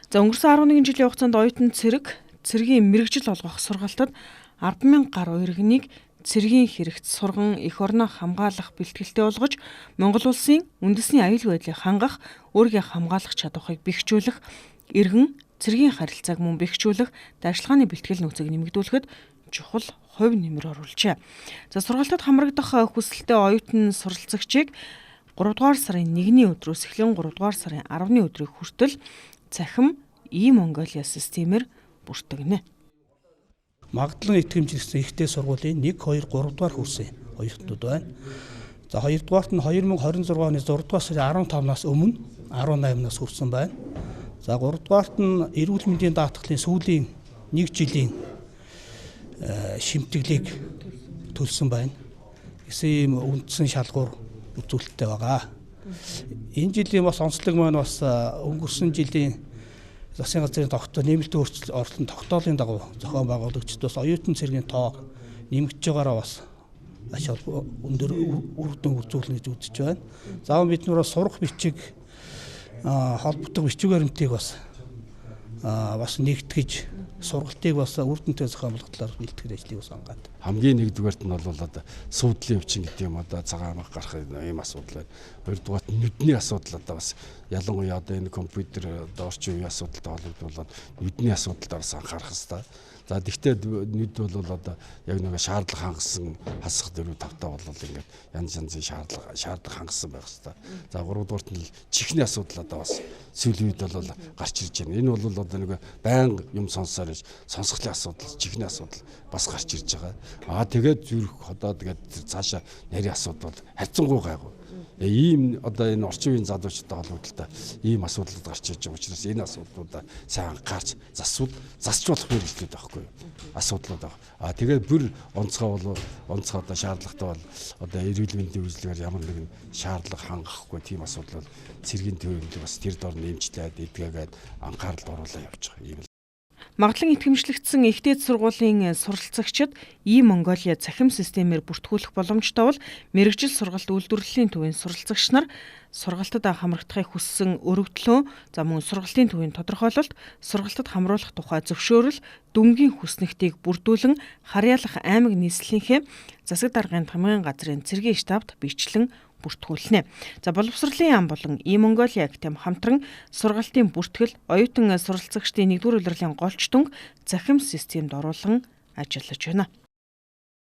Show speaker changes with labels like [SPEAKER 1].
[SPEAKER 1] За өнгөрсөн 11 жилийн хугацаанд оюутан цэргийн мэрэгжил олгох сургалтад 10,000 гаруй иргэнийг цэргийн хэрэгт сурган эх орноо хамгаалах бэлтгэлтэй болгож Монгол улсын үндэсний аюулгүй байдлыг хангах, өөрийгөө хамгаалах чадварыг бэхжүүлэх, иргэн цэргийн харилцааг мөн бэхжүүлэх дайрчилгааны бэлтгэл нөөцийг нэмэгдүүлэхэд чухал хувь нэмэр оруулжээ. За сургалтад хамрагдах хүсэлтэй оюутан суралцагчийг 3 дугаар сарын 1-ний өдрөөс эхлэн 3 дугаар сарын 10-ны өдрийг хүртэл цахим e-Mongolia системээр бүртгэнэ.
[SPEAKER 2] Магадлан итгэмжлэгдсэн ихтэй сургуулийн 1, 2, 3 дугаар курсын оюутнууд байна. За 2 дугаарт нь 2026 оны 6 дугаар сарын 15-наас өмнө 18-наас хүрсэн байна. За 3 дугаарт нь эрүүл мэндийн даатгалын сүүлийн 1 жилийн шимтгэлийг төлсөн байна. Гэсэн ийм үндсэн шалгуур үзүүлэлттэй байгаа. Энэ жилийн бас онцлог маань бас өнгөрсөн жилийн засгийн газрын тогтвол нэмэлт өөрчлөлт орлон тогтоолын дагуу зохион байгуулагчид бас оюутан цэргийн тоо нэмэгдэж байгаараа бас аж өндөр үр дүн үзүүлнэ гэж үзэж байна. Заавал бид нураас сурах бичиг холбогдох бичиг баримтыг бас нэгтгэж сургалтыг бас үр дүнтэй зохион байгуулалт бэлтгэх ажлыг бас ангаад.
[SPEAKER 3] Хамгийн нэгдүгээрт нь бол одоо суудлын өвчин гэдэг юм одоо цагаан амх гарах ийм асуудал байна. Хоёрдугаарт нүдний асуудал одоо бас ялангуяа одоо энэ компьютер одоо орчин үеийн асуудалтай холбогдуулаад нүдний асуудалд бас анхаарах хэрэгтэй. За тэгвэл нүд бол одоо яг нэг шаардлага хангасан хасах дөрөв тавтаа бол ингээд янз янзын шаардлага хангасан байх хэрэгтэй. За 3 дугаарт нь чихний асуудал одоо бас сүүлийн үед бол гарч ирж байна. Энэ бол одоо нэг байнга юм сонсоор сонсголын асуудал, чихний асуудал бас гарч ирж байгаа. Тэгээд зүрх одоо тэгээд цаашаа нарийн асуудал хайцангуй гайгүй. Ийм одоо энэ орчин үеийн залуучуудтай холбогдлоо ийм асуудлууд гарч ирж байгаа учраас энэ асуудлуудаа сайн анхаарч засч болох хэрэглээд байхгүй юу? Асуудлууд байгаа. Тэгээд бүр онцгой одоо шаардлагатай бол одоо эрүүл мэндийн үйлчилгээгээр ямар нэгэн шаардлага хангахгүй тийм асуудал бол цэргийн төвөнд бас тэр дор нэмжлээд эдгээгээд анхаарал оруулаад явж байгаа юм.
[SPEAKER 1] Магадлан итгэмжлэгдсэн ихтэй сургуулийн суралцагчид e-Mongolia цахим системээр бүртгүүлэх боломжтой бол мэрэгжил сургалт үйлдвэрлэлийн төвийн суралцагч нар сургалтад хамрагдахыг хүссэн өргөдлөө мөн сургалтын төвийн тодорхойлолт, сургалтад хамруулах тухай зөвшөөрөл, дүнгийн хүснэгтийг бүрдүүлэн Харьяалах аймаг нийслэлийнхээ засаг даргын тамгын газрын цэргийн штабт бичлэн бүртгүүлнэ. За боловсролын яам болон e-Mongolia гэм хамтран сургалтын бүртгэл, оюутан суралцагчдын 1-р улирлын голч дүнг цахим системд оруулан ажиллаж байна.